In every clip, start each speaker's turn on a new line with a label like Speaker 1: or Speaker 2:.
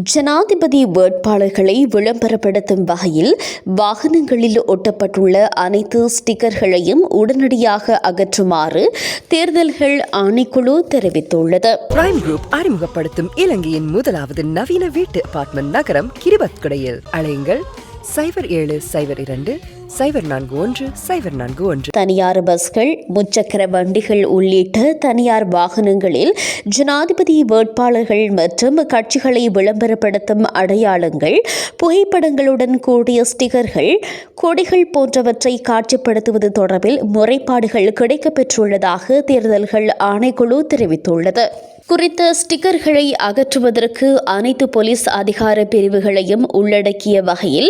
Speaker 1: ஜனாதிபதி வேட்பாளர்களை விளம்பரப்படுத்தும் வகையில் வாகனங்களில் ஒட்டப்பட்டுள்ள அனைத்து ஸ்டிக்கர்களையும் உடனடியாக அகற்றுமாறு தேர்தல்கள் ஆணைக்குழு தெரிவித்துள்ளது.
Speaker 2: பிரைம் குரூப் அறிமுகப்படுத்தும் இலங்கையின் முதலாவது நவீன வீட்டு அபார்ட்மெண்ட் நகரம் கிரிபத்குடையில். அழையுங்கள் 0772041041.
Speaker 1: தனியார் பஸ்கள், முச்சக்கர வண்டிகள் உள்ளிட்ட தனியார் வாகனங்களில் ஜனாதிபதி வேட்பாளர்கள் மற்றும் கட்சிகளை விளம்பரப்படுத்தும் அடையாளங்கள், புகைப்படங்களுடன் கூடிய ஸ்டிக்கர்கள், கொடிகள் போன்றவற்றை காட்சிப்படுத்துவது தொடர்பில் முறைப்பாடுகள் கிடைக்கப்பெற்றுள்ளதாக தேர்தல்கள் ஆணைக்குழு தெரிவித்துள்ளது. குறித்த ஸ்டிக்கர்களை அகற்றுவதற்கு அனைத்து போலீஸ் அதிகார பிரிவுகளையும் உள்ளடக்கிய வகையில்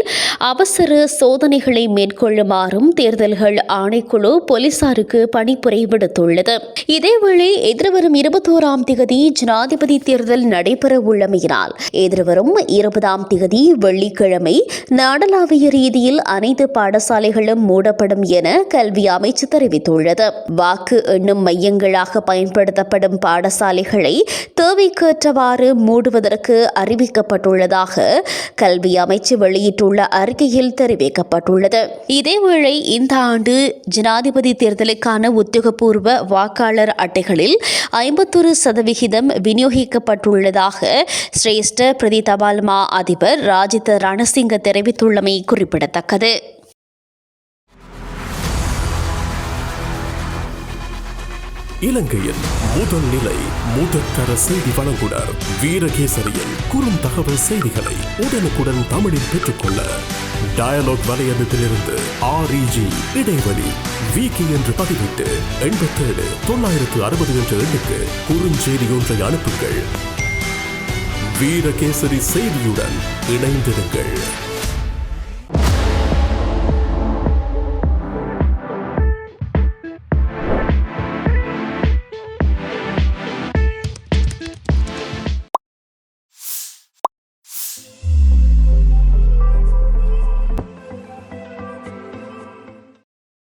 Speaker 1: அவசர சோதனைகளை மேற்கொள்ளுமாறும் தேர்தல்கள் ஆணைக்குழு போலீசாருக்கு பணிப்புரை விடுத்துள்ளது. இதேவேளை எதிர்வரும் 21ஆம் திகதி ஜனாதிபதி தேர்தல் நடைபெற உள்ளமையினால் எதிர்வரும் 20ஆம் திகதி வெள்ளிக்கிழமை நாடளாவிய ரீதியில் அனைத்து பாடசாலைகளும் மூடப்படும் என கல்வி அமைச்சு தெரிவித்துள்ளது. வாக்கு எண்ணும் மையங்களாக பயன்படுத்தப்படும் பாடசாலைகள் தேவைக்கேற்றவாறு மூடுவதற்கு அறிவிக்கப்பட்டுள்ளதாக கல்வி அமைச்சு வெளியிட்டுள்ள அறிக்கையில் தெரிவிக்கப்பட்டுள்ளது. இதேவேளை இந்த ஆண்டு ஜனாதிபதி தேர்தலுக்கான உத்தியோகபூர்வ வாக்காளர் அட்டைகளில் 51% விநியோகிக்கப்பட்டுள்ளதாக சிரேஷ்ட பிரதி தபால் மா அதிபர் ராஜித ரணசிங்க தெரிவித்துள்ளமை குறிப்பிடத்தக்கது.
Speaker 3: இலங்கையின் முதல் நிலை முதற்கர செய்தி வழங்குனர் வீரகேசரியின் குறுந்தகவல் செய்திகளை உடனுக்குடன் தமிழில் பெற்றுக்கொள்ள டயலாக் வலையமைப்பிலிருந்து REG இடைவெளி வீக்கி என்று பதிவிட்டு 87 960 என்ற எண்ணுக்கு குறுஞ்செய்தி ஒன்றை அனுப்புங்கள். வீரகேசரி செய்தியுடன் இணைந்திருங்கள்.